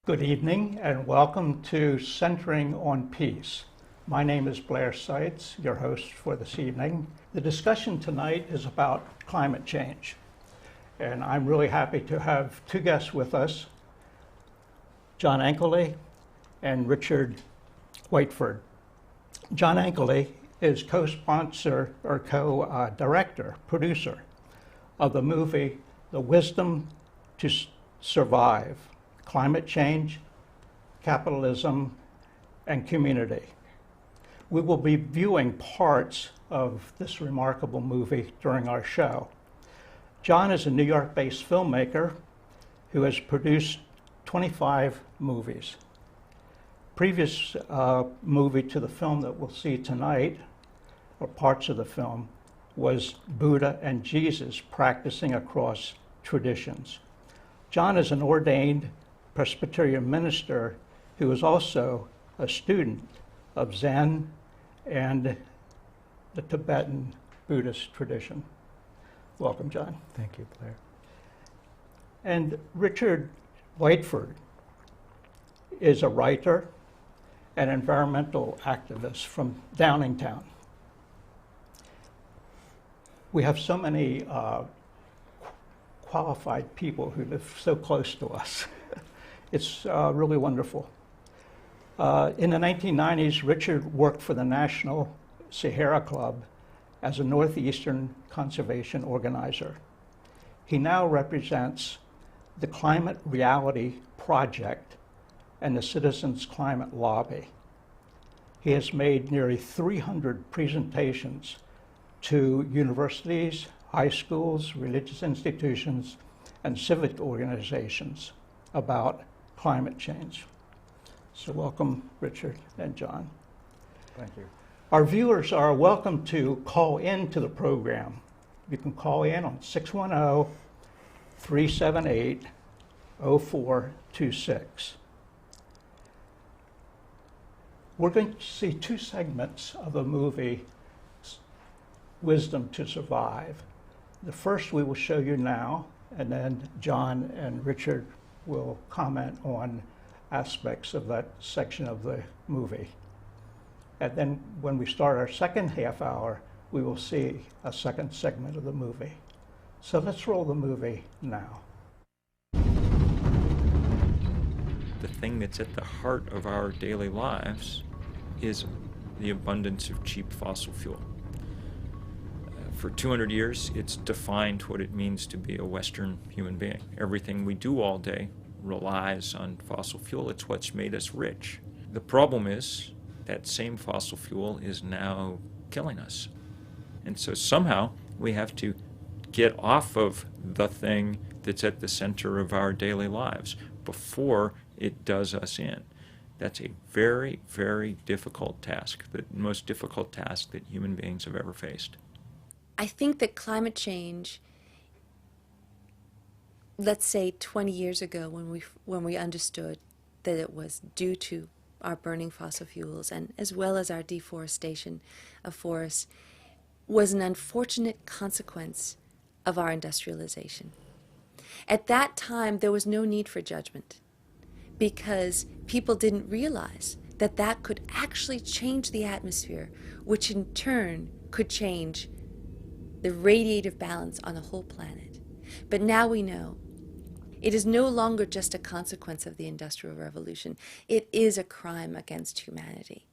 Good evening and welcome to Centering on Peace. My name is Blair Seitz, your host for this evening. The discussion tonight is about climate change, and I'm really happy to have two guests with us, John Ankele and Richard Whiteford. John Ankele is co-sponsor or co-director, producer of the movie The Wisdom to Survive: Climate Change, Capitalism, and Community. We will be viewing parts of this remarkable movie during our show. John is a New York-based filmmaker who has produced 25 movies. Previous movie to the film that we'll see tonight, or parts of the film, was Buddha and Jesus Practicing Across Traditions. John is an ordained Presbyterian minister who is also a student of Zen and the Tibetan Buddhist tradition. Welcome, John. Thank you, Blair. And Richard Whiteford is a writer and environmental activist from Downingtown. We have so many qualified people who live so close to us. It's really wonderful. In the 1990s, Richard worked for the National Sahara Club as a Northeastern conservation organizer. He now represents the Climate Reality Project and the Citizens Climate Lobby. He has made nearly 300 presentations to universities, high schools, religious institutions, and civic organizations about climate change. So welcome, Richard and John. Thank you. Our viewers are welcome to call in to the program. You can call in on 610-378-0426. We're going to see two segments of the movie, Wisdom to Survive. The first we will show you now, and then John and Richard will comment on aspects of that section of the movie. And then when we start our second half hour, we will see a second segment of the movie. So let's roll the movie now. The thing that's at the heart of our daily lives is the abundance of cheap fossil fuel. For 200 years, it's defined what it means to be a Western human being. Everything we do all day relies on fossil fuel. It's what's made us rich. The problem is that same fossil fuel is now killing us. And so somehow we have to get off of the thing that's at the center of our daily lives before it does us in. That's a very, very difficult task, the most difficult task that human beings have ever faced. I think that climate change, let's say 20 years ago when we understood that it was due to our burning fossil fuels and as well as our deforestation of forests, was an unfortunate consequence of our industrialization. At that time, there was no need for judgment because people didn't realize that that could actually change the atmosphere, which in turn could change the radiative balance on the whole planet. But now we know it is no longer just a consequence of the Industrial Revolution. It is a crime against humanity.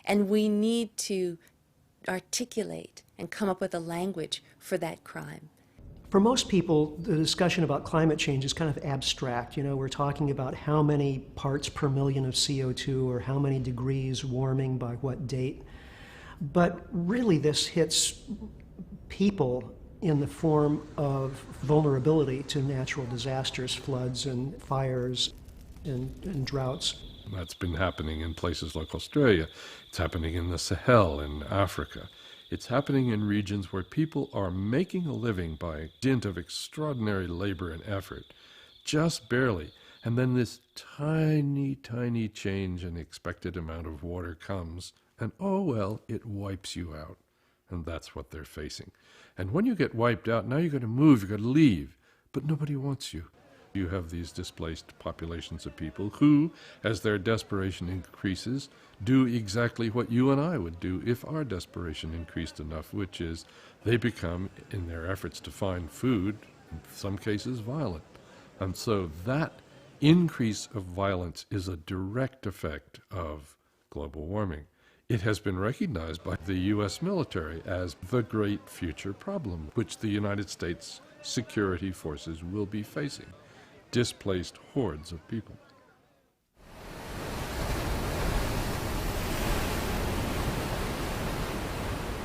And we need to articulate and come up with a language for that crime. For most people, the discussion about climate change is kind of abstract. You know, we're talking about how many parts per million of CO2 or how many degrees warming by what date. But really this hits people in the form of vulnerability to natural disasters, floods and fires and droughts. That's been happening in places like Australia. It's happening in the Sahel in Africa. It's happening in regions where people are making a living by dint of extraordinary labor and effort, just barely. And then this tiny, tiny change in the expected amount of water comes, and oh well, it wipes you out. And that's what they're facing. And when you get wiped out, now you've got to move, you've got to leave. But nobody wants you. You have these displaced populations of people who, as their desperation increases, do exactly what you and I would do if our desperation increased enough, which is they become, in their efforts to find food, in some cases violent. And so that increase of violence is a direct effect of global warming. It has been recognized by the U.S. military as the great future problem, which the United States security forces will be facing. Displaced hordes of people.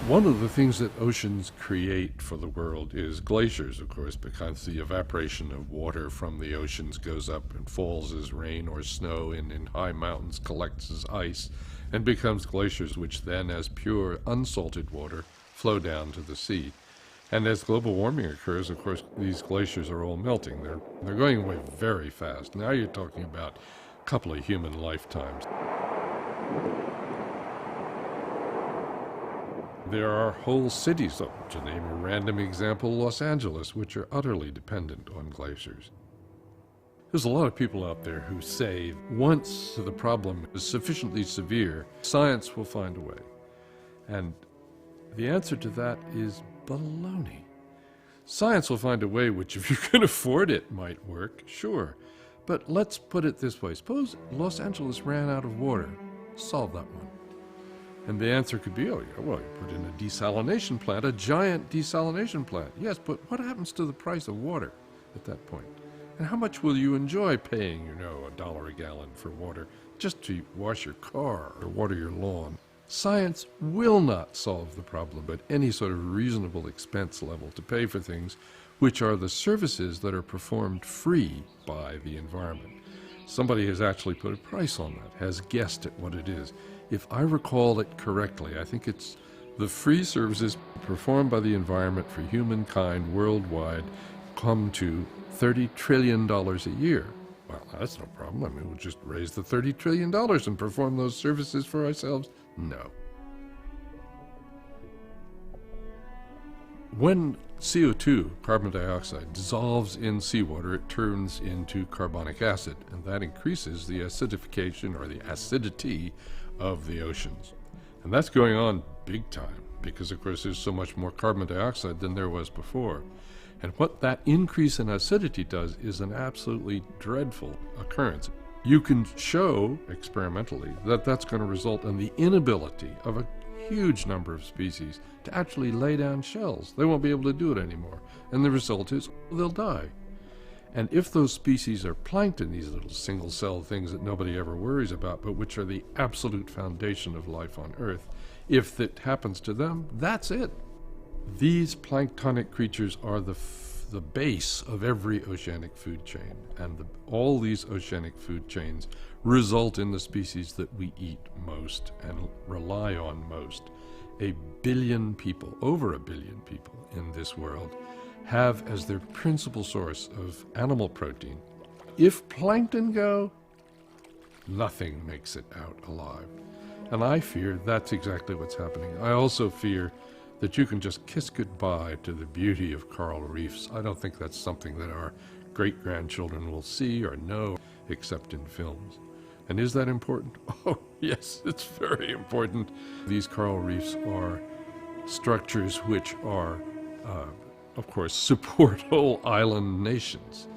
One of the things that oceans create for the world is glaciers, of course, because the evaporation of water from the oceans goes up and falls as rain or snow in high mountains, collects as ice, and becomes glaciers, which then, as pure, unsalted water, flow down to the sea. And as global warming occurs, of course, these glaciers are all melting. They're going away very fast. Now you're talking about a couple of human lifetimes. There are whole cities, to name a random example, Los Angeles, which are utterly dependent on glaciers. There's a lot of people out there who say once the problem is sufficiently severe, science will find a way. And the answer to that is baloney. Science will find a way which, if you can afford it, might work, sure. But let's put it this way. Suppose Los Angeles ran out of water. Solve that one. And the answer could be, oh, yeah, well, you put in a desalination plant, a giant desalination plant. Yes, but what happens to the price of water at that point? And how much will you enjoy paying, $1 a gallon for water just to wash your car or water your lawn? Science will not solve the problem at any sort of reasonable expense level to pay for things which are the services that are performed free by the environment. Somebody has actually put a price on that, has guessed at what it is. If I recall it correctly, I think it's the free services performed by the environment for humankind worldwide come to $30 trillion a year. Well, that's no problem. I mean, we'll just raise the $30 trillion and perform those services for ourselves. No. When CO2, carbon dioxide, dissolves in seawater, it turns into carbonic acid, and that increases the acidification or the acidity of the oceans. And that's going on big time because, of course, there's so much more carbon dioxide than there was before. And what that increase in acidity does is an absolutely dreadful occurrence. You can show experimentally that that's going to result in the inability of a huge number of species to actually lay down shells. They won't be able to do it anymore. And the result is they'll die. And if those species are plankton, these little single-celled things that nobody ever worries about, but which are the absolute foundation of life on Earth, if that happens to them, that's it. These planktonic creatures are the base of every oceanic food chain, and all these oceanic food chains result in the species that we eat most and rely on most. 1 billion people, over 1 billion people in this world, have as their principal source of animal protein. If plankton go, nothing makes it out alive. And I fear that's exactly what's happening. I also fear that you can just kiss goodbye to the beauty of coral reefs. I don't think that's something that our great-grandchildren will see or know except in films. And is that important? Oh, yes, it's very important. These coral reefs are structures which are, of course, support whole island nations.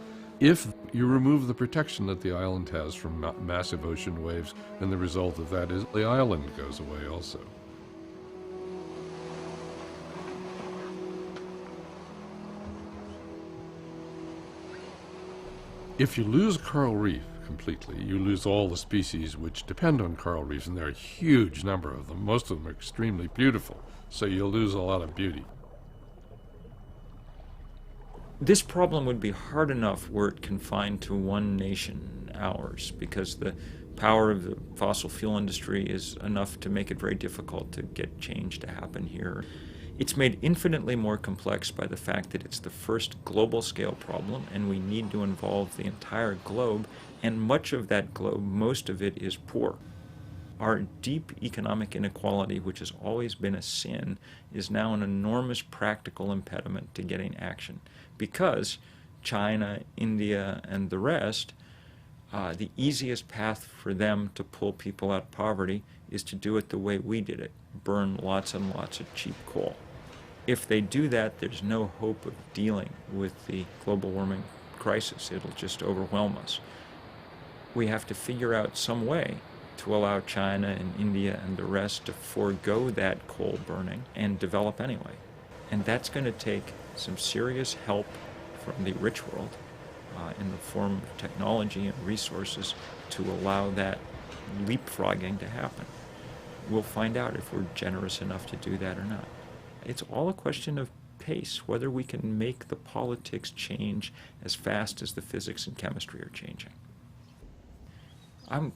If you remove the protection that the island has from massive ocean waves, then the result of that is the island goes away also. If you lose a coral reef completely, you lose all the species which depend on coral reefs, and there are a huge number of them. Most of them are extremely beautiful, so you'll lose a lot of beauty. This problem would be hard enough were it confined to one nation, ours, because the power of the fossil fuel industry is enough to make it very difficult to get change to happen here. It's made infinitely more complex by the fact that it's the first global scale problem, and we need to involve the entire globe, and much of that globe, most of it, is poor. Our deep economic inequality, which has always been a sin, is now an enormous practical impediment to getting action. Because China, India, and the rest, the easiest path for them to pull people out of poverty is to do it the way we did it, burn lots and lots of cheap coal. If they do that, there's no hope of dealing with the global warming crisis. It'll just overwhelm us. We have to figure out some way to allow China and India and the rest to forego that coal burning and develop anyway. And that's going to take some serious help from the rich world in the form of technology and resources to allow that leapfrogging to happen. We'll find out if we're generous enough to do that or not. It's all a question of pace, whether we can make the politics change as fast as the physics and chemistry are changing. I'm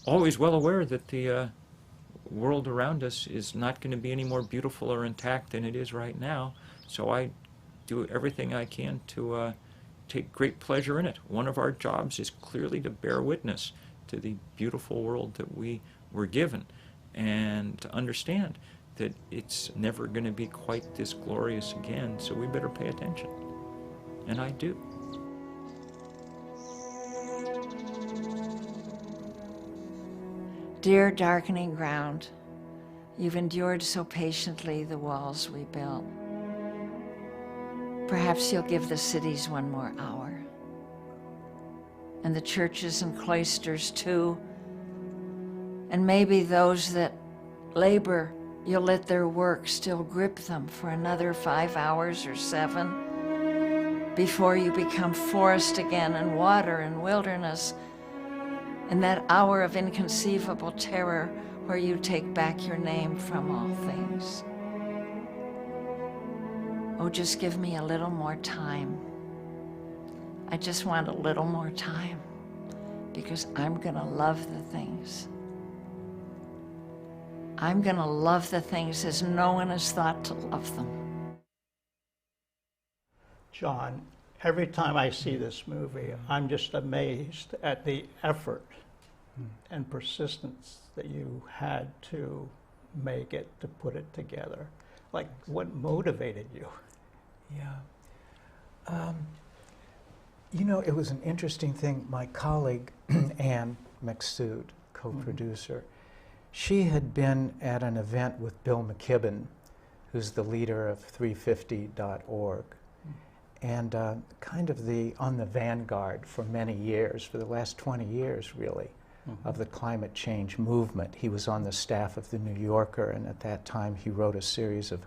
always well aware that the world around us is not going to be any more beautiful or intact than it is right now, so I do everything I can to take great pleasure in it. One of our jobs is clearly to bear witness to the beautiful world that we were given, and to understand that it's never going to be quite this glorious again, so we better pay attention. And I do. Dear darkening ground, you've endured so patiently the walls we built. Perhaps you'll give the cities one more hour, and the churches and cloisters too, and maybe those that labor, you'll let their work still grip them for another 5 hours or 7 before you become forest again and water and wilderness, and that hour of inconceivable terror where you take back your name from all things. Oh, just give me a little more time. I just want a little more time, because I'm gonna love the things. I'm gonna love the things as no one has thought to love them. John, every time I see this movie, I'm just amazed at the effort and persistence that you had to make it, to put it together. Like, what motivated you? Yeah. You know, it was an interesting thing. My colleague, Anne Macksoud, co-producer, she had been at an event with Bill McKibben, who's the leader of 350.org, and kind of on the vanguard for many years, for the last 20 years really, of the climate change movement. He was on the staff of the New Yorker, and at that time he wrote a series of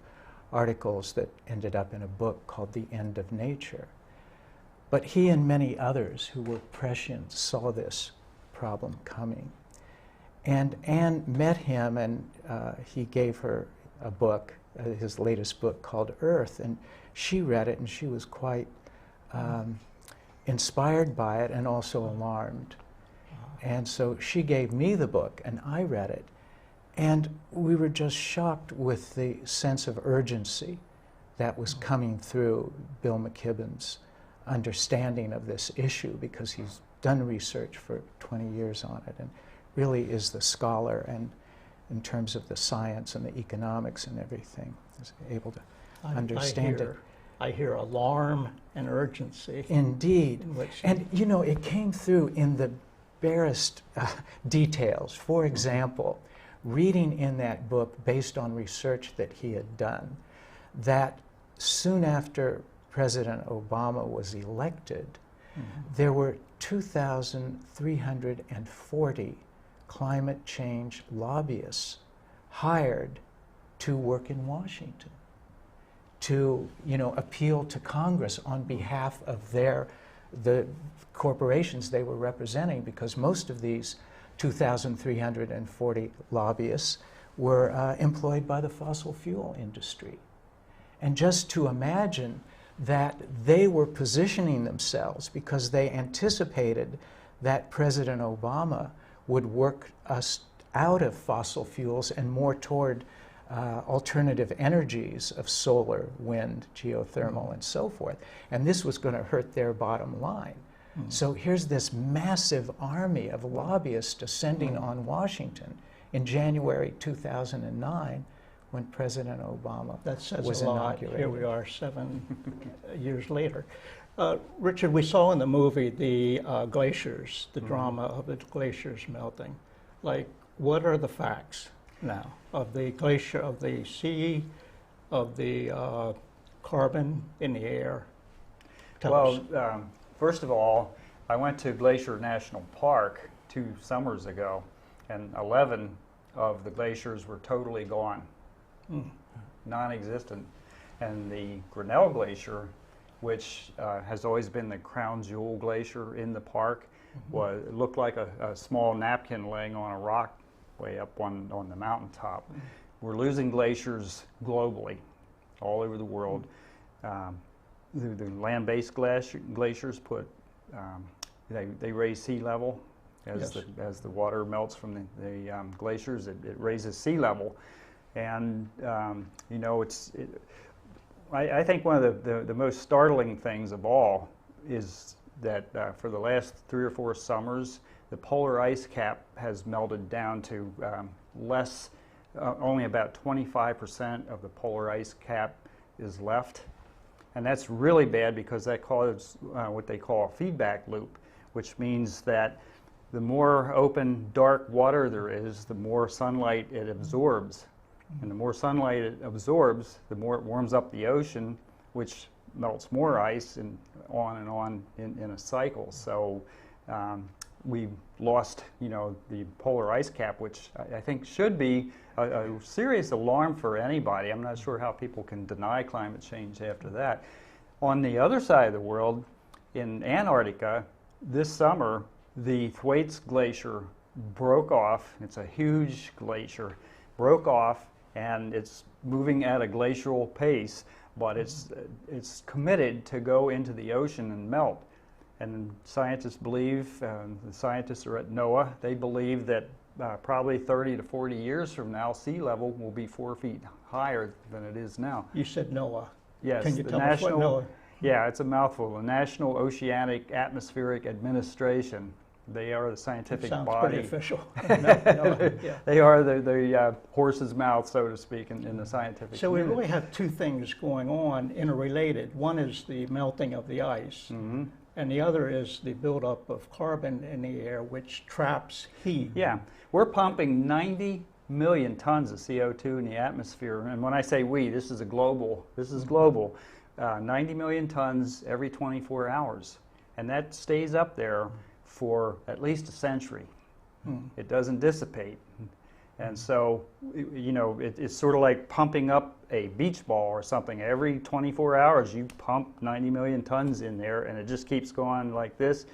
articles that ended up in a book called The End of Nature. But he and many others who were prescient saw this problem coming. And Anne met him, and he gave her a book, his latest book called Earth, and she read it, and she was quite inspired by it and also alarmed. And so she gave me the book, and I read it, and we were just shocked with the sense of urgency that was coming through Bill McKibben's understanding of this issue, because he's done research for 20 years on it and really is the scholar, and in terms of the science and the economics and everything, is able to understand it. I hear alarm and urgency. Indeed. And you know, it came through in the barest details. For example, reading in that book, based on research that he had done, that soon after President Obama was elected, there were 2,340 climate change lobbyists hired to work in Washington, to, you know, appeal to Congress on behalf of the corporations they were representing, because most of these 2,340 lobbyists were employed by the fossil fuel industry. And just to imagine that they were positioning themselves because they anticipated that President Obama would work us out of fossil fuels and more toward alternative energies of solar, wind, geothermal, and so forth. And this was going to hurt their bottom line. So here's this massive army of lobbyists descending on Washington in January 2009 when President Obama That says was a lot. inaugurated. Here we are 7 years later. Richard, we saw in the movie the glaciers, the drama of the glaciers melting. Like, what are the facts now of the glacier, of the sea, of the carbon in the air? Tell us. Well, first of all, I went to Glacier National Park 2 summers ago, and 11 of the glaciers were totally gone, non-existent. And the Grinnell Glacier, which has always been the crown jewel glacier in the park, it looked like a small napkin laying on a rock way up on the mountaintop. We're losing glaciers globally, all over the world. The land-based glaciers they raise sea level as the water melts from the glaciers. It raises sea level, and you know, I think one of the most startling things of all is that for the last 3 or 4 summers, the polar ice cap has melted down to only about 25% of the polar ice cap is left. And that's really bad because that causes what they call a feedback loop, which means that the more open, dark water there is, the more sunlight it absorbs. And the more sunlight it absorbs, the more it warms up the ocean, which melts more ice, and on in a cycle. So we lost, you know, the polar ice cap, which I think should be a serious alarm for anybody. I'm not sure how people can deny climate change after that. On the other side of the world, in Antarctica, this summer, the Thwaites Glacier broke off. It's a huge glacier, broke off, and it's moving at a glacial pace, but it's committed to go into the ocean and melt. And scientists believe, the scientists are at NOAA, they believe that probably 30 to 40 years from now, sea level will be 4 feet higher than it is now. You said NOAA. Yes. Can you tell us what NOAA? Yeah, it's a mouthful. The National Oceanic Atmospheric Administration. They are the scientific sounds body. Pretty official. No, yeah. They are the horse's mouth, so to speak, in the scientific So we community. really have 2 things going on interrelated. One is the melting of the ice, and the other is the buildup of carbon in the air, which traps heat. Yeah, we're pumping 90 million tons of CO2 in the atmosphere, and when I say we, this is global. 90 million tons every 24 hours, and that stays up there for at least a century. It doesn't dissipate. And so, you know, it's sort of like pumping up a beach ball or something. Every 24 hours you pump 90 million tons in there, and it just keeps going like this.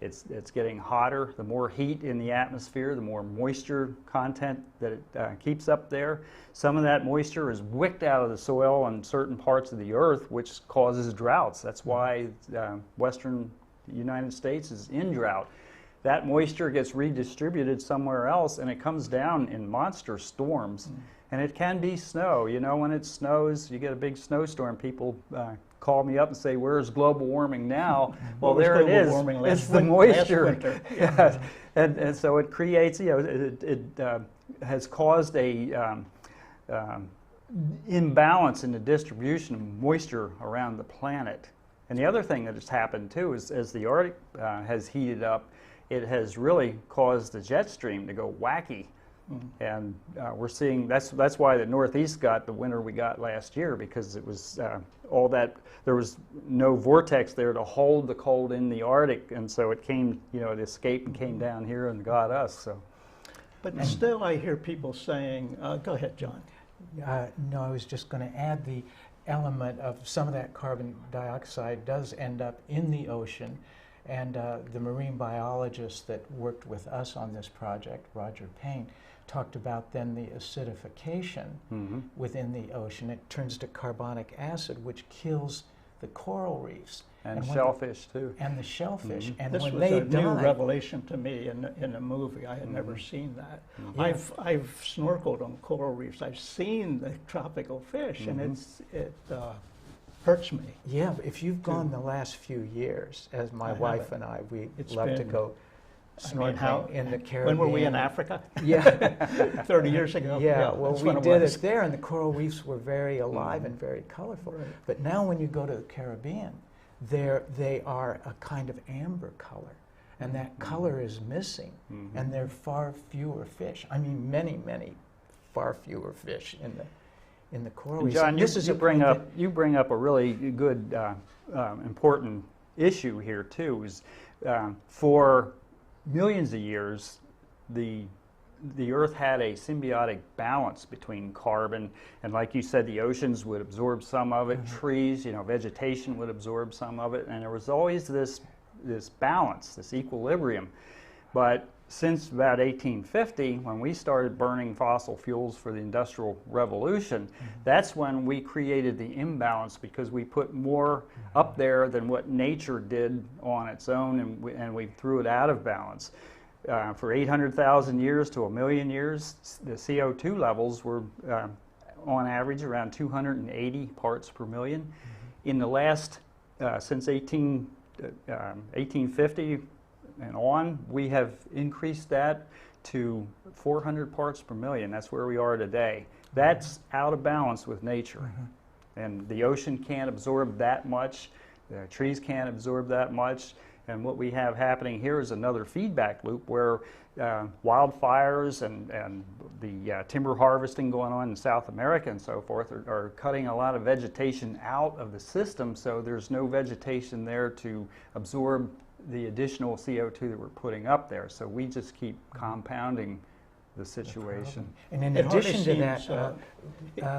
It's getting hotter. The more heat in the atmosphere, the more moisture content that it keeps up there. Some of that moisture is wicked out of the soil on certain parts of the earth, which causes droughts. That's why western United States is in drought. That moisture gets redistributed somewhere else, and it comes down in monster storms. And it can be snow. You know, when it snows, you get a big snowstorm, people call me up and say, "Where's global warming now?" Well, there it is. It's the moisture. Yeah. And so it creates, you know, it has caused a imbalance in the distribution of moisture around the planet. And the other thing that has happened too is as the Arctic has heated up, it has really caused the jet stream to go wacky. And we're seeing that's why the Northeast got the winter we got last year, because it was all that, there was no vortex there to hold the cold in the Arctic, and so it came, you know, it escaped and came down here and got us. So, But still I hear people saying, go ahead, John. No, I was just going to add the element of some of that carbon dioxide does end up in the ocean. And the marine biologist that worked with us on this project, Roger Payne, talked about then the acidification within the ocean. It turns to carbonic acid, which kills the coral reefs. And shellfish too. And the shellfish. And This when was they a new die, revelation to me in a movie. I had never seen that. I've snorkeled on coral reefs. I've seen the tropical fish, and it hurts me. yeah, but if you've gone the last few years, as my I wife haven't. and I, we It's love to been- go I mean, snorkeling in the Caribbean. When were we in Africa? Yeah. 30 years ago? Yeah, well, that's we when did was. it there, and the coral reefs were very alive and very colorful. Right. But now when you go to the Caribbean, they are a kind of amber color, and that color is missing, and there are far fewer fish. I mean, many, many far fewer fish in the coral reefs. John, this is you bring up a really good, important issue here too. Is for millions of years, the Earth had a symbiotic balance between carbon, and like you said, the oceans would absorb some of it, trees, vegetation would absorb some of it, and there was always this balance, this equilibrium. But since about 1850, when we started burning fossil fuels for the Industrial Revolution, that's when we created the imbalance, because we put more up there than what nature did on its own, and we threw it out of balance. For 800,000 years to 1 million years, the CO2 levels were on average around 280 parts per million. In the last, since 1850 and on, we have increased that to 400 parts per million. That's where we are today. That's out of balance with nature. And the ocean can't absorb that much, the trees can't absorb that much. And what we have happening here is another feedback loop where wildfires and the timber harvesting going on in South America and so forth are cutting a lot of vegetation out of the system, so there's no vegetation there to absorb the additional CO2 that we're putting up there. So we just keep compounding the situation. And in addition to that,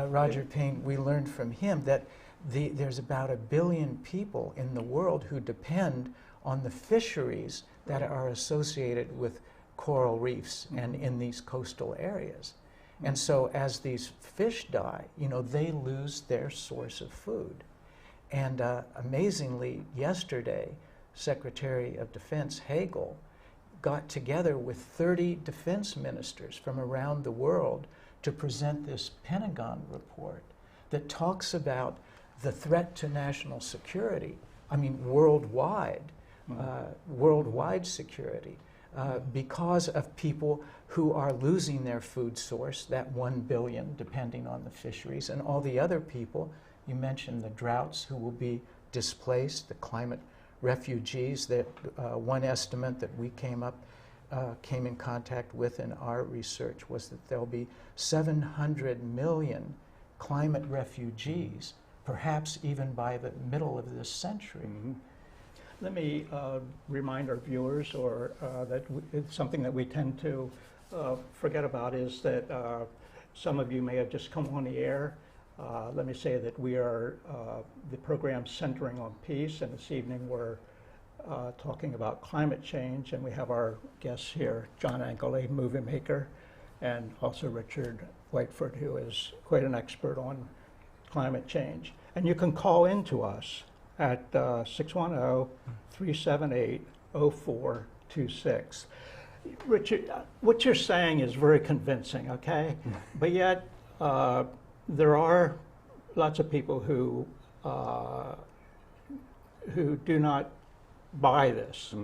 Roger Payne, we learned from him that there's about 1 billion people in the world who depend on the fisheries that are associated with coral reefs and in these coastal areas. And so as these fish die, they lose their source of food. And amazingly, yesterday, Secretary of Defense Hagel got together with 30 defense ministers from around the world to present this Pentagon report that talks about the threat to national security, worldwide, worldwide security, because of people who are losing their food source, that 1 billion depending on the fisheries, and all the other people, you mentioned the droughts who will be displaced, the climate refugees, that one estimate that we came in contact with in our research was that there'll be 700 million climate refugees, perhaps even by the middle of this century. Let me remind our viewers, that it's something that we tend to forget about, is that some of you may have just come on the air. Let me say that we are the program Centering on Peace, and this evening we're talking about climate change, and we have our guests here, John Ankele, movie maker, and also Richard Whiteford, who is quite an expert on climate change. And you can call in to us at 610-378-0426. Richard, what you're saying is very convincing, okay? But yet, there are lots of people who do not buy this.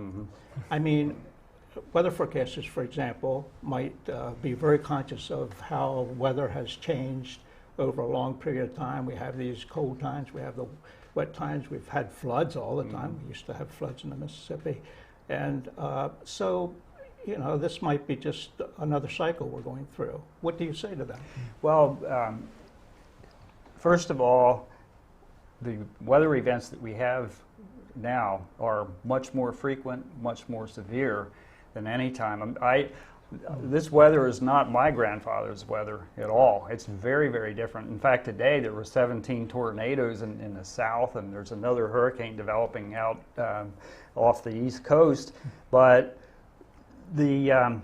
Weather forecasters, for example, might be very conscious of how weather has changed over a long period of time. We have these cold times, we have the wet times, we've had floods all the time. We used to have floods in the Mississippi. And so, this might be just another cycle we're going through. What do you say to that? Well, first of all, the weather events that we have now are much more frequent, much more severe than any time. This weather is not my grandfather's weather at all. It's very, very different. In fact, today there were 17 tornadoes in the south, and there's another hurricane developing out off the east coast. But I'm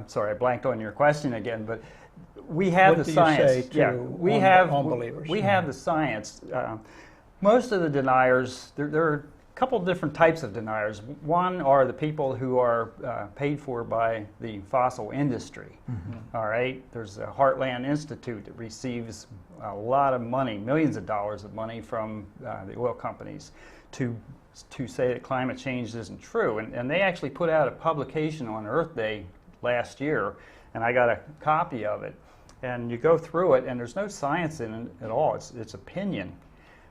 sorry, I blanked on your question again, but we have the science. We have the science. Most of the deniers, there are a couple different types of deniers. One are the people who are paid for by the fossil industry. All right, there's the Heartland Institute that receives a lot of money, millions of dollars of money from the oil companies to say that climate change isn't true. And they actually put out a publication on Earth Day last year, and I got a copy of it. And you go through it, and there's no science in it at all. It's opinion.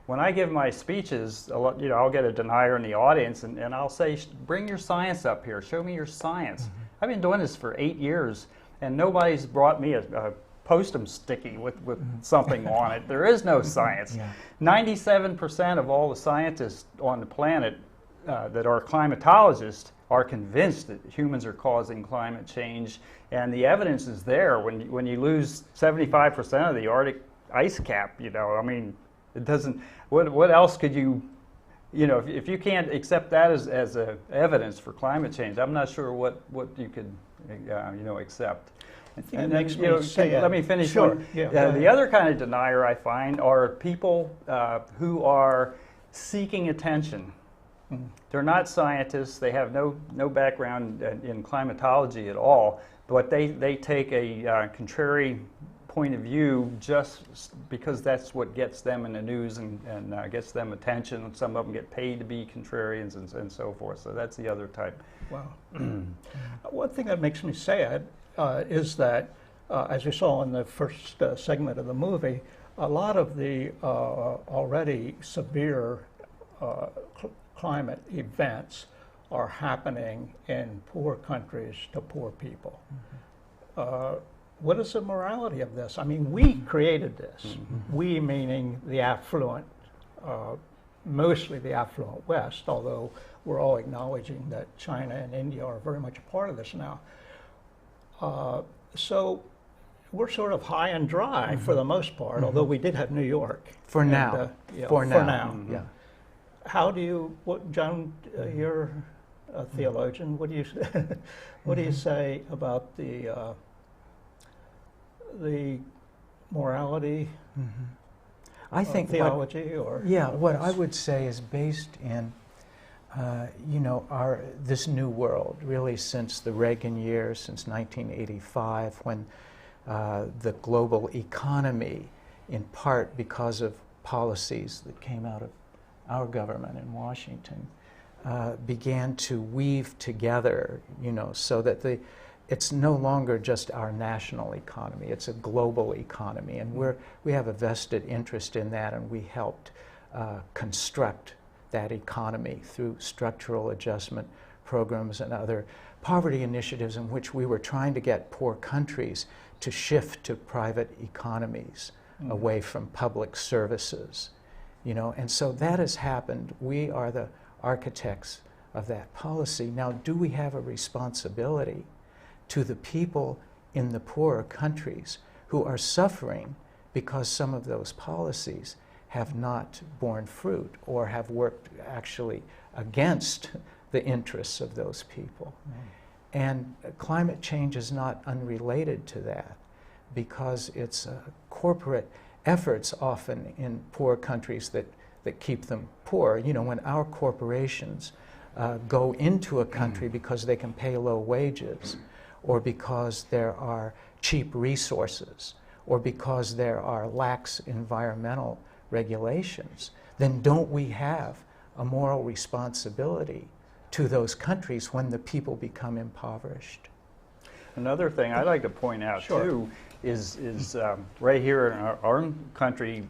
when I give my speeches, I'll get a denier in the audience, and I'll say, bring your science up here. Show me your science. I've been doing this for 8 years, and nobody's brought me a Postum sticky with something on it. There is no science. 97% of all the scientists on the planet that are climatologists are convinced that humans are causing climate change, and the evidence is there. When you lose 75% of the Arctic ice cap, I mean, it doesn't. What else could you, if you can't accept that as a evidence for climate change, I'm not sure what you could, accept. And makes me say, let me finish. Sure. The other kind of denier I find are people who are seeking attention. They're not scientists. They have no background in climatology at all, but they take a contrary point of view just because that's what gets them in the news and gets them attention. Some of them get paid to be contrarians and so forth. So that's the other type. Wow. One thing that makes me sad is that, as you saw in the first segment of the movie, a lot of the already severe climate events are happening in poor countries to poor people. What is the morality of this? I mean, we created this. We meaning the affluent, mostly the affluent West, although we're all acknowledging that China and India are very much a part of this now. So we're sort of high and dry for the most part, although we did have New York. For now. For now. Yeah. How do you, John, you're a theologian, what do you say about the morality I think theology what I would say is based in this new world, really since the Reagan years, since 1985, when the global economy, in part because of policies that came out of our government in Washington, began to weave together, so that it's no longer just our national economy, it's a global economy, and we have a vested interest in that, and we helped construct that economy through structural adjustment programs and other poverty initiatives in which we were trying to get poor countries to shift to private economies away from public services, and so that has happened. We are the architects of that policy. Now, do we have a responsibility to the people in the poorer countries who are suffering because some of those policies have not borne fruit or have worked actually against the interests of those people? And climate change is not unrelated to that, because it's corporate efforts often in poor countries that keep them poor. When our corporations go into a country because they can pay low wages, or because there are cheap resources, or because there are lax environmental regulations, then don't we have a moral responsibility to those countries when the people become impoverished? Another thing I'd like to point out too is right here in our own country,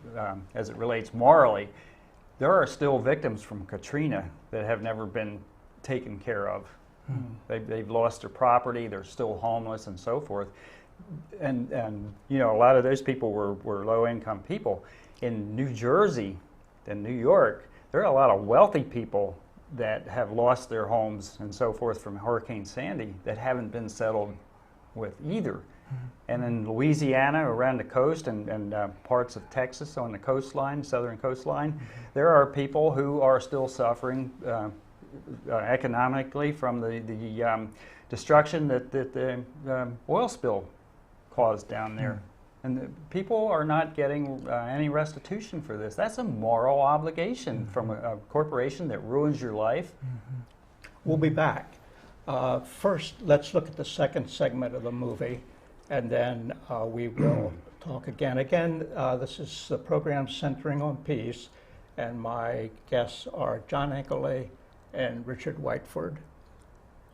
as it relates morally, there are still victims from Katrina that have never been taken care of. They've lost their property, they're still homeless and so forth. And a lot of those people were low-income people. In New Jersey and New York, there are a lot of wealthy people that have lost their homes and so forth from Hurricane Sandy that haven't been settled with either. And in Louisiana, around the coast, and parts of Texas on the coastline, southern coastline, there are people who are still suffering economically from the destruction that the oil spill caused down there. And the people are not getting any restitution for this. That's a moral obligation from a corporation that ruins your life. We'll be back. First, let's look at the second segment of the movie, and then we will talk again. This is the program Centering on Peace, and my guests are John Ankele and Richard Whiteford.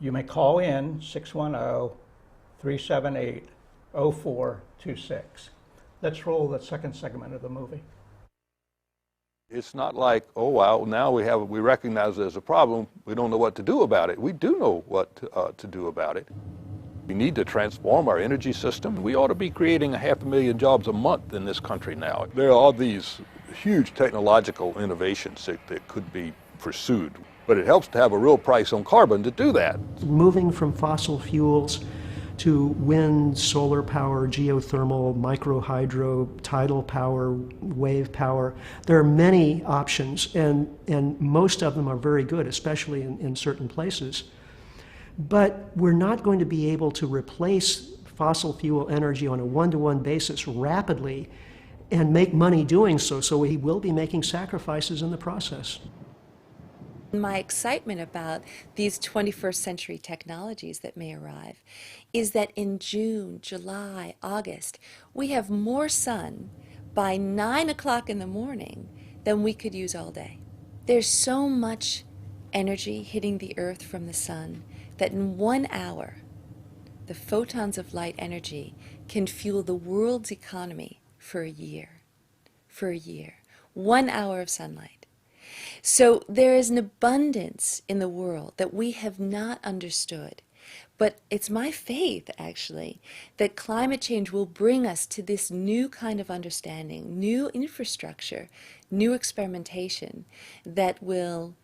You may call in 610-378-0426. Let's roll the second segment of the movie. It's not like, oh, well, now we recognize there's a problem, we don't know what to do about it. We do know what to do about it. We need to transform our energy system. We ought to be creating 500,000 jobs a month in this country now. There are all these huge technological innovations that could be pursued, but it helps to have a real price on carbon to do that. Moving from fossil fuels to wind, solar power, geothermal, microhydro, tidal power, wave power. There are many options, and most of them are very good, especially in certain places. But we're not going to be able to replace fossil fuel energy on a one-to-one basis rapidly and make money doing so, so we will be making sacrifices in the process. My excitement about these 21st century technologies that may arrive is that in June, July, August, we have more sun by 9 o'clock in the morning than we could use all day. There's so much energy hitting the earth from the sun that in 1 hour, the photons of light energy can fuel the world's economy for a year. For a year. 1 hour of sunlight. So there is an abundance in the world that we have not understood. But it's my faith, actually, that climate change will bring us to this new kind of understanding, new infrastructure, new experimentation that will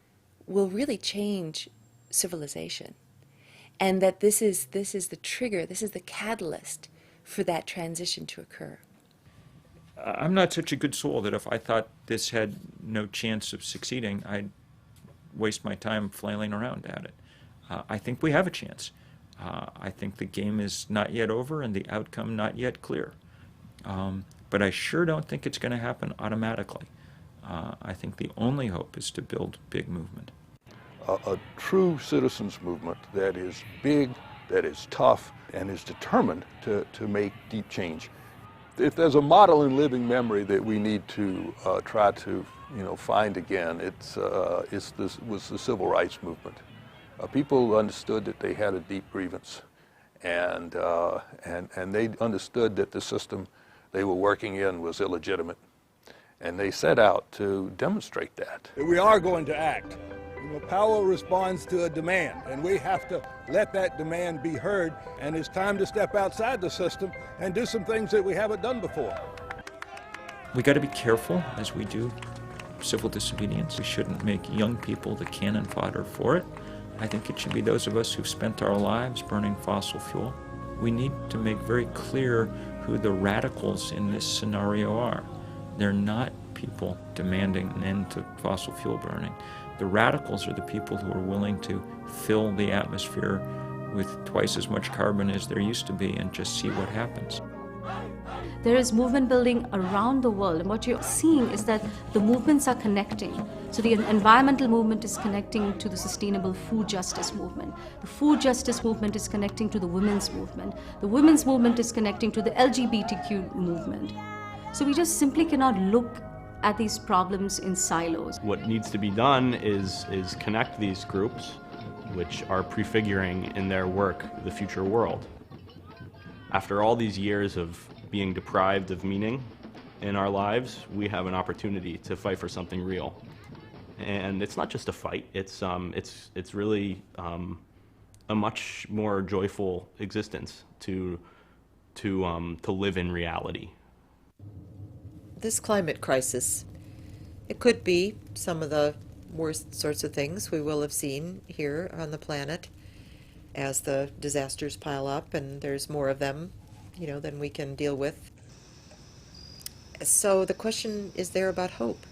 really change civilization. And that this is the trigger, this is the catalyst for that transition to occur. I'm not such a good soul that if I thought this had no chance of succeeding, I'd waste my time flailing around at it. I think we have a chance. I think the game is not yet over and the outcome not yet clear. But I sure don't think it's going to happen automatically. I think the only hope is to build big movement. A true citizens movement that is big, that is tough, and is determined to make deep change. If there's a model in living memory that we need to try to find again, it was the civil rights movement. People understood that they had a deep grievance, and they understood that the system they were working in was illegitimate, and they set out to demonstrate that. We are going to act. Power responds to a demand, and we have to let that demand be heard, and it's time to step outside the system and do some things that we haven't done before. We got to be careful as we do civil disobedience. We shouldn't make young people the cannon fodder for it. I think it should be those of us who've spent our lives burning fossil fuel. We need to make very clear who the radicals in this scenario are. They're not people demanding an end to fossil fuel burning. The radicals are the people who are willing to fill the atmosphere with twice as much carbon as there used to be and just see what happens. There is movement building around the world, and what you're seeing is that the movements are connecting. So the environmental movement is connecting to the sustainable food justice movement. The food justice movement is connecting to the women's movement. The women's movement is connecting to the LGBTQ movement. So we just simply cannot look at these problems in silos. What needs to be done is connect these groups, which are prefiguring in their work the future world. After all these years of being deprived of meaning in our lives, we have an opportunity to fight for something real. And it's not just a fight, it's really a much more joyful existence to live in reality. This climate crisis, it could be some of the worst sorts of things we will have seen here on the planet as the disasters pile up, and there's more of them, than we can deal with. So the question is there about hope.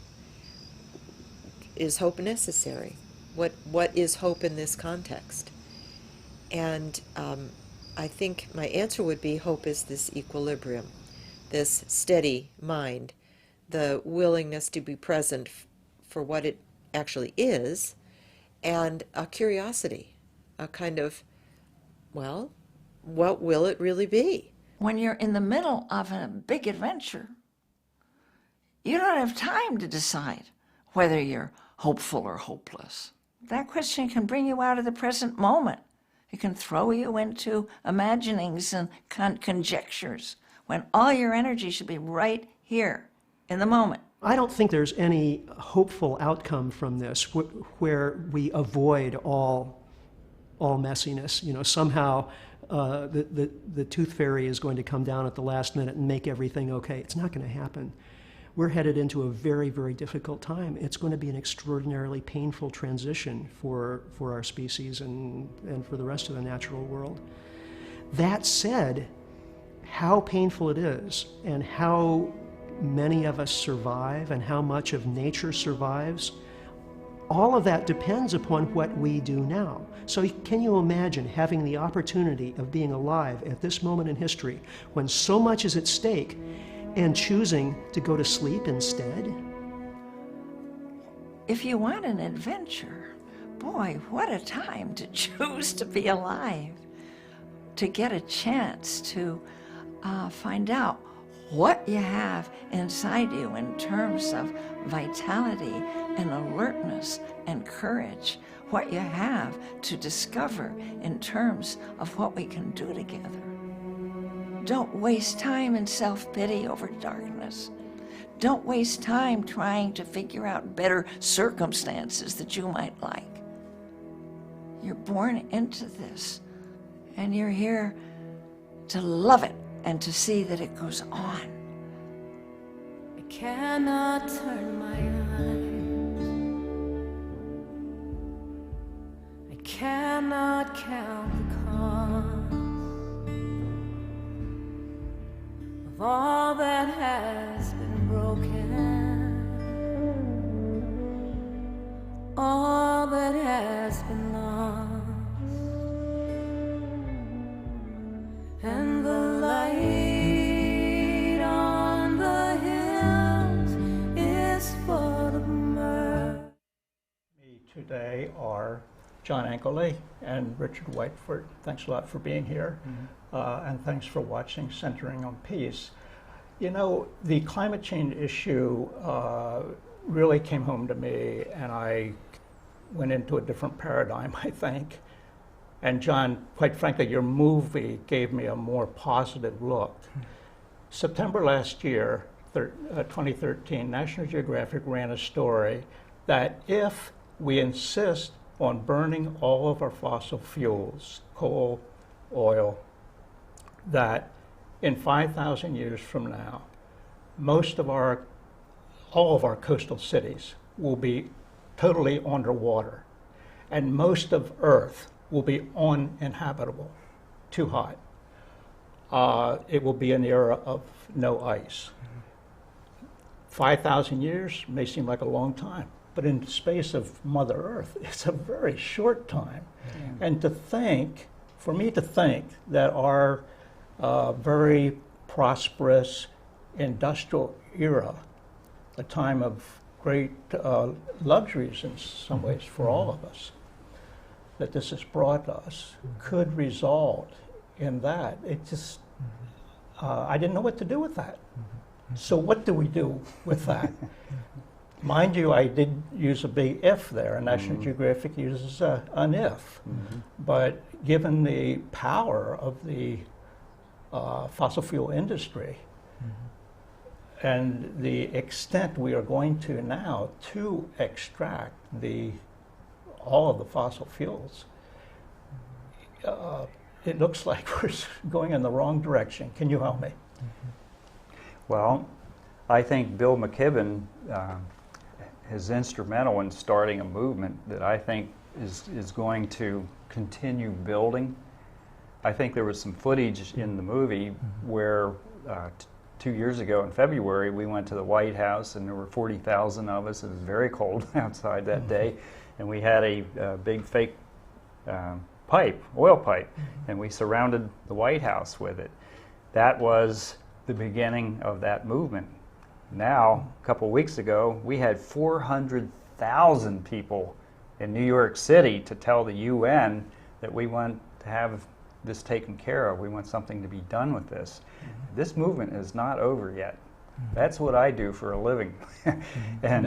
Is hope necessary? What is hope in this context? And I think my answer would be hope is this equilibrium, this steady mind, the willingness to be present for what it actually is, and a curiosity, a kind of, well, what will it really be? When you're in the middle of a big adventure, you don't have time to decide whether you're hopeful or hopeless. That question can bring you out of the present moment. It can throw you into imaginings and conjectures when all your energy should be right here in the moment. I don't think there's any hopeful outcome from this where we avoid all messiness. You know, somehow the tooth fairy is going to come down at the last minute and make everything okay. It's not going to happen. We're headed into a very, very difficult time. It's going to be an extraordinarily painful transition for our species and for the rest of the natural world. That said, how painful it is and how many of us survive and how much of nature survives, all of that depends upon what we do now. So can you imagine having the opportunity of being alive at this moment in history when so much is at stake and choosing to go to sleep instead? If you want an adventure, boy, what a time to choose to be alive, to get a chance to find out what you have inside you in terms of vitality and alertness and courage, what you have to discover in terms of what we can do together. Don't waste time in self-pity over darkness. Don't waste time trying to figure out better circumstances that you might like. You're born into this, and you're here to love it and to see that it goes on. I cannot turn my eyes. I cannot count the cost of all that has been broken, all that has been lost. And the light on the hills is full of mirth. Me today are John Ankele and Richard Whiteford. Thanks a lot for being here, and thanks for watching Centering on Peace. You know, the climate change issue really came home to me, and I went into a different paradigm, I think. And John, quite frankly, your movie gave me a more positive look. September last year, 2013, National Geographic ran a story that if we insist on burning all of our fossil fuels, coal, oil, that in 5,000 years from now, all of our coastal cities will be totally underwater, and most of Earth will be uninhabitable, too hot. It will be an era of no ice. 5,000 years may seem like a long time, but in the space of Mother Earth, it's a very short time. And for me to think that our very prosperous industrial era, a time of great luxuries in some ways for all of us, that this has brought us could result in that. It just, I didn't know what to do with that. So what do we do with that? Mind you, I did use a big if there, and National Geographic uses an if. But given the power of the fossil fuel industry and the extent we are going to now to extract all of the fossil fuels, it looks like we're going in the wrong direction. Can you help me? Well, I think Bill McKibben is instrumental in starting a movement that I think is going to continue building. I think there was some footage in the movie where 2 years ago in February we went to the White House and there were 40,000 of us. It was very cold outside that day. And we had a big fake oil pipe, and we surrounded the White House with it. That was the beginning of that movement. Now, a couple of weeks ago, we had 400,000 people in New York City to tell the UN that we want to have this taken care of. We want something to be done with this. This movement is not over yet. That's what I do for a living. And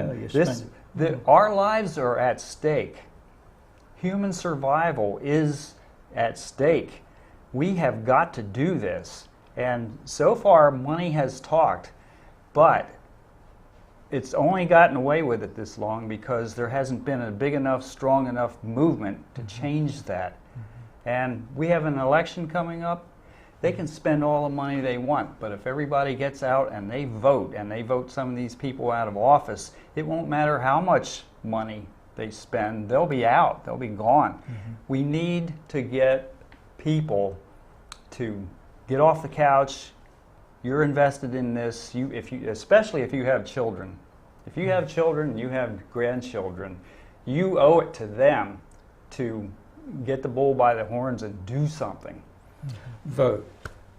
our lives are at stake. Human survival is at stake. We have got to do this. And so far, money has talked, but it's only gotten away with it this long because there hasn't been a big enough, strong enough movement to change that. And we have an election coming up. They can spend all the money they want, but if everybody gets out and they vote some of these people out of office, it won't matter how much money they spend, they'll be out, they'll be gone. We need to get people to get off the couch. You're invested in this, especially if you have children. If you have children and you have grandchildren, you owe it to them to get the bull by the horns and do something. Vote.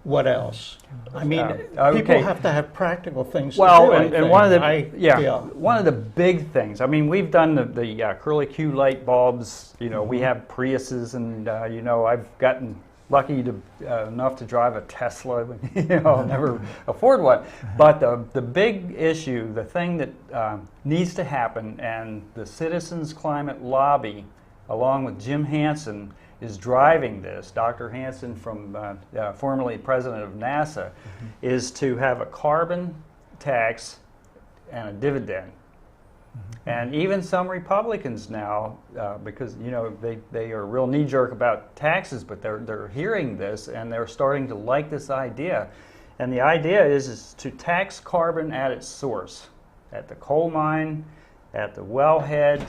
What else? I mean, okay. people have to have practical things to do. And one of the one of the big things. I mean, we've done the curly Q light bulbs. You know, we have Priuses, and you know, I've gotten lucky to enough to drive a Tesla. You know, I'll never afford one. But the big issue, the thing that needs to happen, and the Citizens Climate Lobby, along with Jim Hansen, is driving this. Dr. Hansen, from formerly president of NASA, is to have a carbon tax and a dividend. And even some Republicans now, because you know they are real knee-jerk about taxes, but they're hearing this and they're starting to like this idea. And the idea is to tax carbon at its source, at the coal mine, at the wellhead,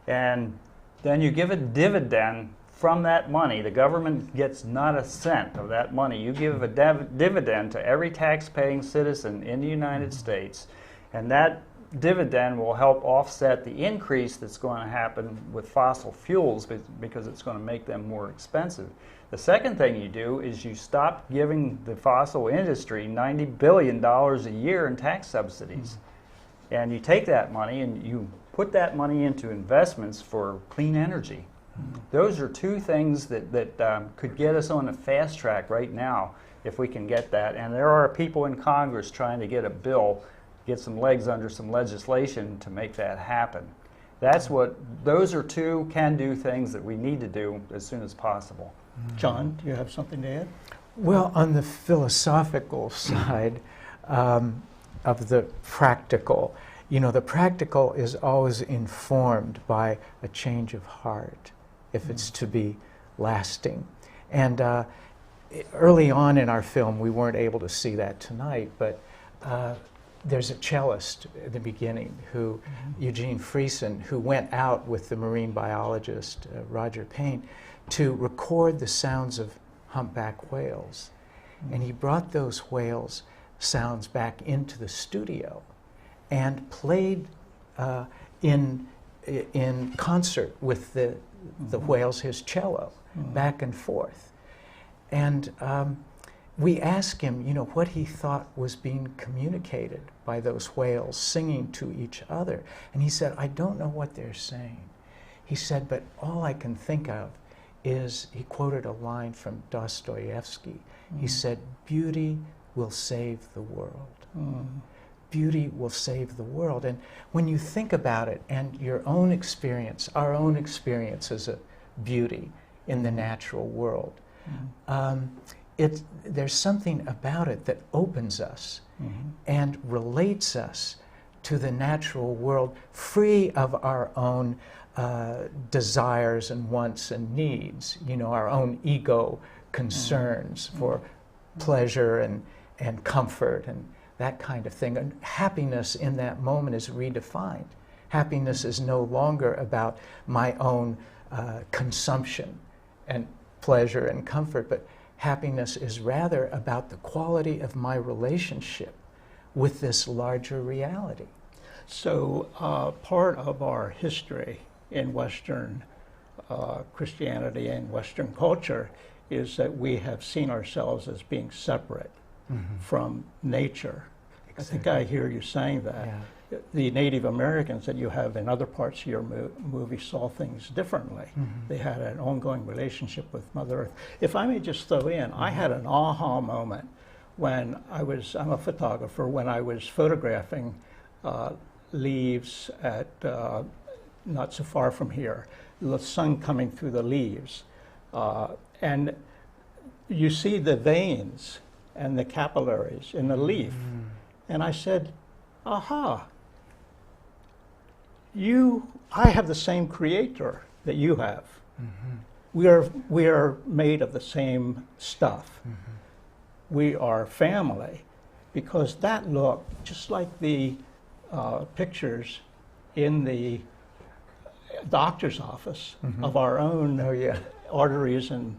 and then you give a dividend from that money. The government gets not a cent of that money. You give a dividend to every tax-paying citizen in the United States, and that dividend will help offset the increase that's going to happen with fossil fuels because it's going to make them more expensive. The second thing you do is you stop giving the fossil industry $90 billion a year in tax subsidies. And you take that money and you put that money into investments for clean energy. Those are two things that could get us on a fast track right now if we can get that. And there are people in Congress trying to get a bill, get some legs under some legislation to make that happen. Those are two can-do things that we need to do as soon as possible. John, do you have something to add? Well, on the philosophical side of the practical, you know, the practical is always informed by a change of heart, if it's to be lasting. And early on in our film, we weren't able to see that tonight, but there's a cellist at the beginning, who Eugene Friesen, who went out with the marine biologist Roger Payne to record the sounds of humpback whales. And he brought those whales sounds back into the studio and played in concert with the whales, his cello, back and forth. And we asked him, you know, what he thought was being communicated by those whales singing to each other. And he said, I don't know what they're saying. He said, but all I can think of is, he quoted a line from Dostoevsky. He said, beauty will save the world. Beauty will save the world. And when you think about it, and your own experience, our own experience as a beauty in the natural world, there's something about it that opens us and relates us to the natural world, free of our own desires and wants and needs, you know, our own ego concerns for pleasure and comfort and that kind of thing. And happiness in that moment is redefined. Happiness is no longer about my own consumption and pleasure and comfort, but happiness is rather about the quality of my relationship with this larger reality. So part of our history in Western Christianity and Western culture is that we have seen ourselves as being separate from nature. Exactly. I think I hear you saying that. Yeah. The Native Americans that you have in other parts of your movie saw things differently. They had an ongoing relationship with Mother Earth. If I may just throw in, I had an aha moment when I'm a photographer, when I was photographing leaves at not so far from here, the sun coming through the leaves. And you see the veins and the capillaries in the leaf. And I said, aha, I have the same creator that you have. We are made of the same stuff. We are family, because that look, just like the pictures in the doctor's office of our own arteries and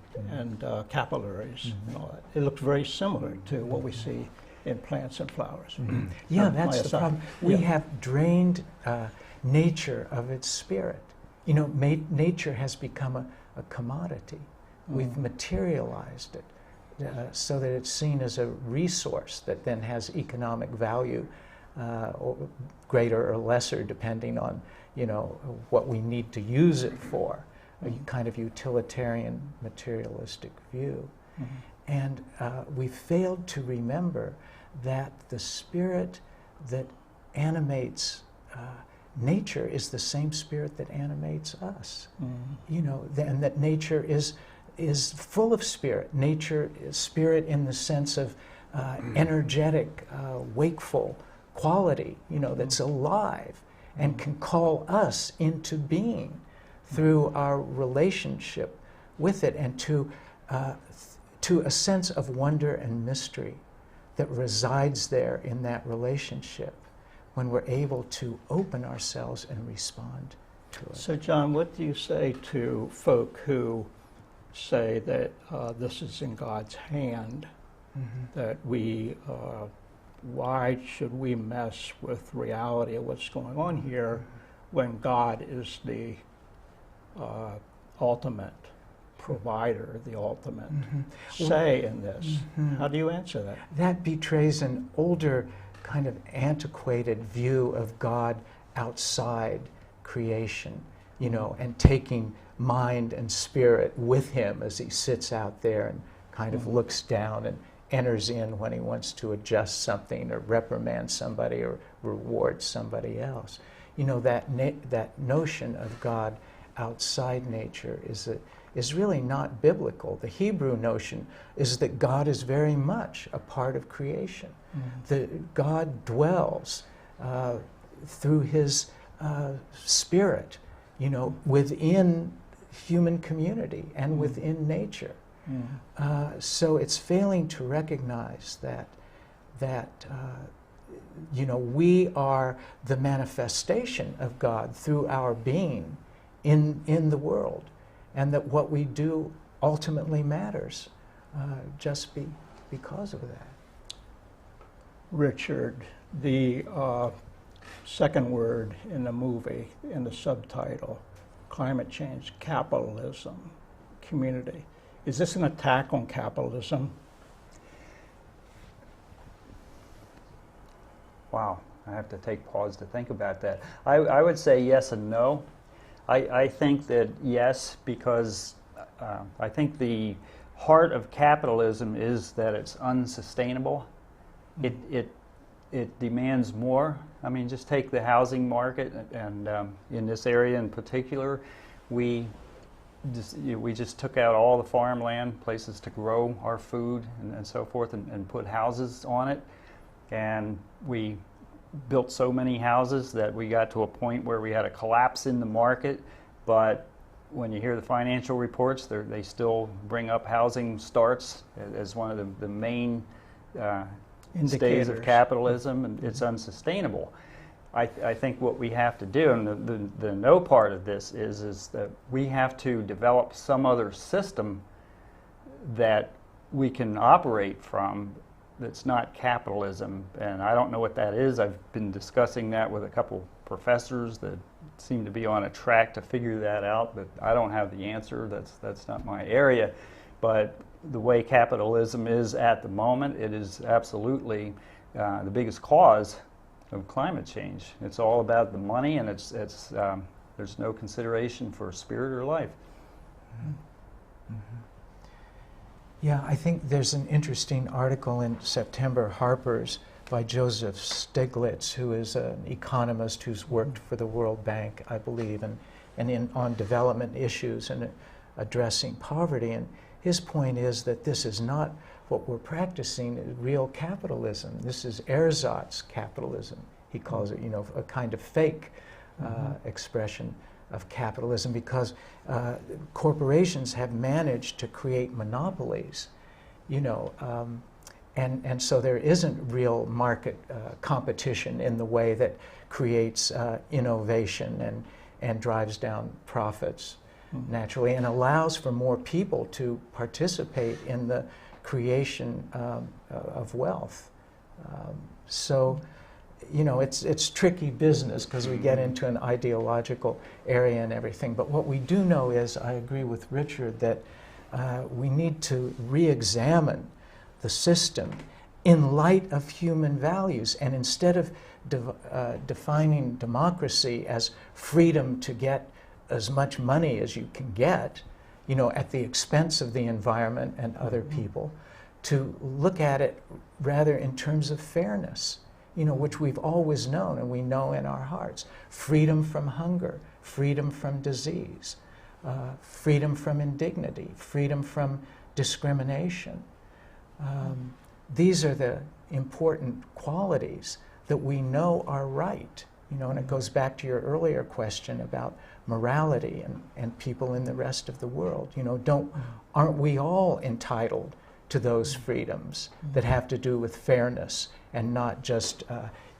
capillaries, and all that. It looks very similar to what we see in plants and flowers. Yeah, that's the problem. We have drained nature of its spirit. You know, nature has become a commodity. We've materialized it so that it's seen as a resource that then has economic value, or greater or lesser, depending on, you know, what we need to use it for, a kind of utilitarian, materialistic view. And we failed to remember that the spirit that animates nature is the same spirit that animates us. You know, and that nature is full of spirit. Nature is spirit in the sense of energetic, wakeful quality, you know, that's alive and can call us into being through our relationship with it, and to a sense of wonder and mystery that resides there in that relationship when we're able to open ourselves and respond to it. So, John, what do you say to folk who say that this is in God's hand, that we, why should we mess with reality of what's going on here when God is the ultimate provider, the ultimate say in this? How do you answer that? That betrays an older, kind of antiquated view of God outside creation, you know, and taking mind and spirit with him as he sits out there and kind of looks down and enters in when he wants to adjust something or reprimand somebody or reward somebody else. You know, that notion of God outside nature is really not biblical. The Hebrew notion is that God is very much a part of creation. That God dwells through his spirit, you know, within human community and within nature. So it's failing to recognize that you know, we are the manifestation of God through our being in the world, and that what we do ultimately matters just because of that. Richard, the second word in the movie, in the subtitle, climate change, capitalism, community. Is this an attack on capitalism? Wow, I have to take pause to think about that. I would say yes and no. I think that yes, because I think the heart of capitalism is that it's unsustainable. It demands more. I mean, just take the housing market, and in this area in particular, we just took out all the farmland, places to grow our food and so forth, and put houses on it. And we built so many houses that we got to a point where we had a collapse in the market. But when you hear the financial reports, they still bring up housing starts as one of the main stays of capitalism, and it's unsustainable. I think what we have to do, and the no part of this is that we have to develop some other system that we can operate from that's not capitalism. And I don't know what that is. I've been discussing that with a couple professors that seem to be on a track to figure that out, but I don't have the answer. That's not my area. But the way capitalism is at the moment, it is absolutely the biggest cause of climate change. It's all about the money, and there's no consideration for spirit or life. Yeah, I think there's an interesting article in September Harper's by Joseph Stiglitz, who is an economist who's worked for the World Bank, I believe, and on development issues and addressing poverty. And his point is that this is not what we're practicing, real capitalism. This is ersatz capitalism, he calls it, you know, a kind of fake expression of capitalism, because corporations have managed to create monopolies, you know, and so there isn't real market competition in the way that creates innovation and drives down profits naturally, and allows for more people to participate in the creation of wealth. So, you know, it's tricky business because we get into an ideological area and everything. But what we do know is, I agree with Richard, that we need to re-examine the system in light of human values, and instead of defining democracy as freedom to get as much money as you can get, you know, at the expense of the environment and other people, to look at it rather in terms of fairness, you know, which we've always known and we know in our hearts. Freedom from hunger, freedom from disease, freedom from indignity, freedom from discrimination. These are the important qualities that we know are right, you know, and it goes back to your earlier question about morality and people in the rest of the world. You know, aren't we all entitled to those freedoms that have to do with fairness and not just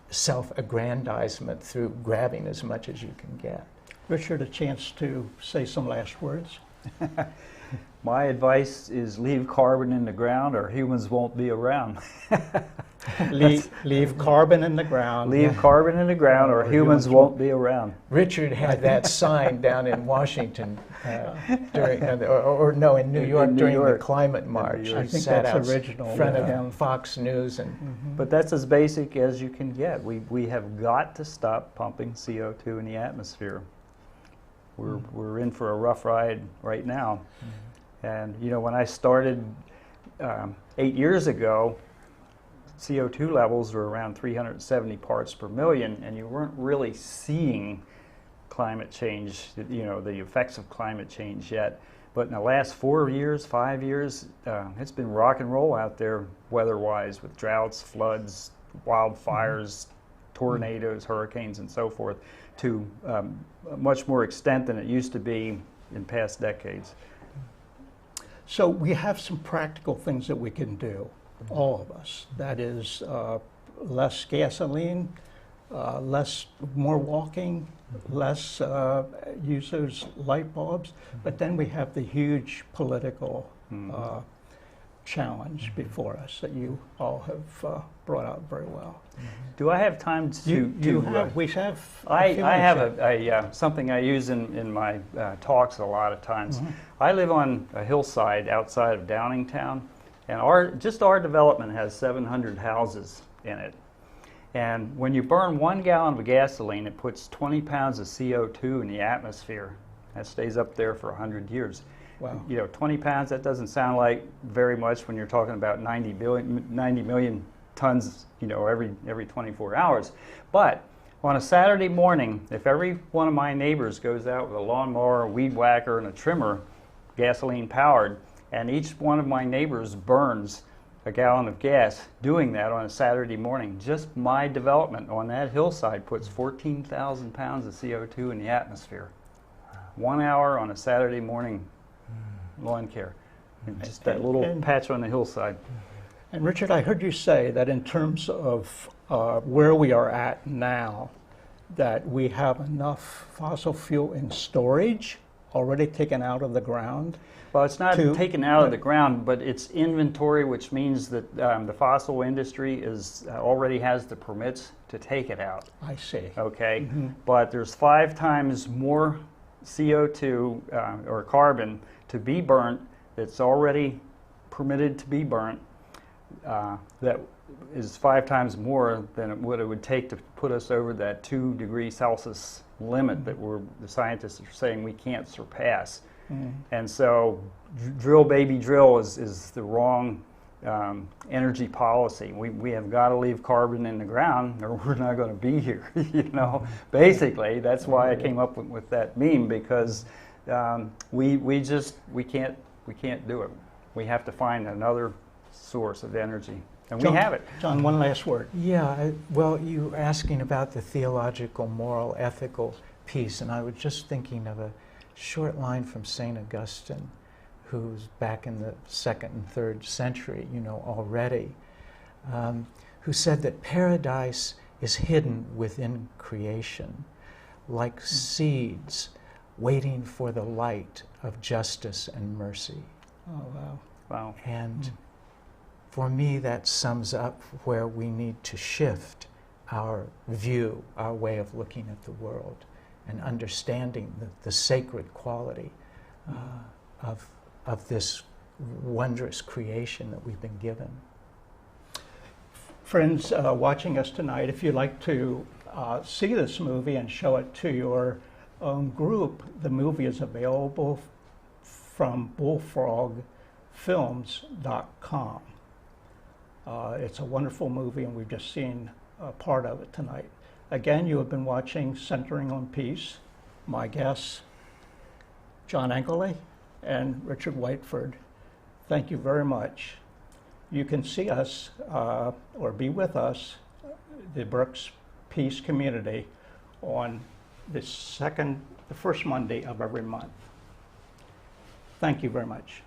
self-aggrandizement through grabbing as much as you can get? Richard, a chance to say some last words? My advice is leave carbon in the ground or humans won't be around. leave carbon in the ground. Leave carbon in the ground or humans won't be around. Richard had that sign down in Washington during, in New York during the climate march. I think that's original. In front of Fox News. And But that's as basic as you can get. We have got to stop pumping CO2 in the atmosphere. We're in for a rough ride right now. And you know, when I started 8 years ago, CO2 levels were around 370 parts per million, and you weren't really seeing climate change, you know, the effects of climate change yet. But in the last 4 years, 5 years, it's been rock and roll out there weather-wise, with droughts, floods, wildfires, tornadoes, hurricanes, and so forth, to a much more extent than it used to be in past decades. So we have some practical things that we can do, all of us. That is less gasoline, more walking, less use those light bulbs. But then we have the huge political challenge before us that you all have brought out very well. Do I have time to? We have. I have something I use in my talks a lot of times. I live on a hillside outside of Downingtown, and our development has 700 houses in it. And when you burn 1 gallon of gasoline, it puts 20 pounds of CO2 in the atmosphere. That stays up there for 100 years. Wow. You know, 20 pounds, that doesn't sound like very much when you're talking about 90 million tons, you know, every 24 hours. But on a Saturday morning, if every one of my neighbors goes out with a lawnmower, a weed whacker, and a trimmer, gasoline powered, and each one of my neighbors burns a gallon of gas doing that on a Saturday morning, just my development on that hillside puts 14,000 pounds of CO2 in the atmosphere. 1 hour on a Saturday morning lawn care. And just that little patch on the hillside. And Richard, I heard you say that in terms of where we are at now, that we have enough fossil fuel in storage already taken out of the ground. Well, it's not taken out of the ground, but it's inventory, which means that the fossil industry already has the permits to take it out. I see. Okay, but there's 5 times more CO2 or carbon to be burnt that's already permitted to be burnt. That is 5 times more than what it would take to put us over that 2 degrees Celsius limit that the scientists are saying we can't surpass. And so drill baby drill is the wrong energy policy. We have got to leave carbon in the ground or we're not going to be here. You know, basically that's why I came up with that meme, because we can't do it. We have to find another source of energy. And we have it. John, one last word. Yeah, well, you were asking about the theological, moral, ethical piece, and I was just thinking of a short line from St. Augustine, who's back in the 2nd and 3rd century, already, who said that paradise is hidden within creation, like seeds waiting for the light of justice and mercy. Oh, wow. Wow. And for me, that sums up where we need to shift our view, our way of looking at the world, and understanding the sacred quality of this wondrous creation that we've been given. Friends watching us tonight, if you'd like to see this movie and show it to your own group, the movie is available from bullfrogfilms.com. It's a wonderful movie, and we've just seen part of it tonight. Again, you have been watching Centering on Peace. My guests, John Ankele and Richard Whiteford. Thank you very much. You can see us or be with us, the Berks Peace Community, on the first Monday of every month. Thank you very much.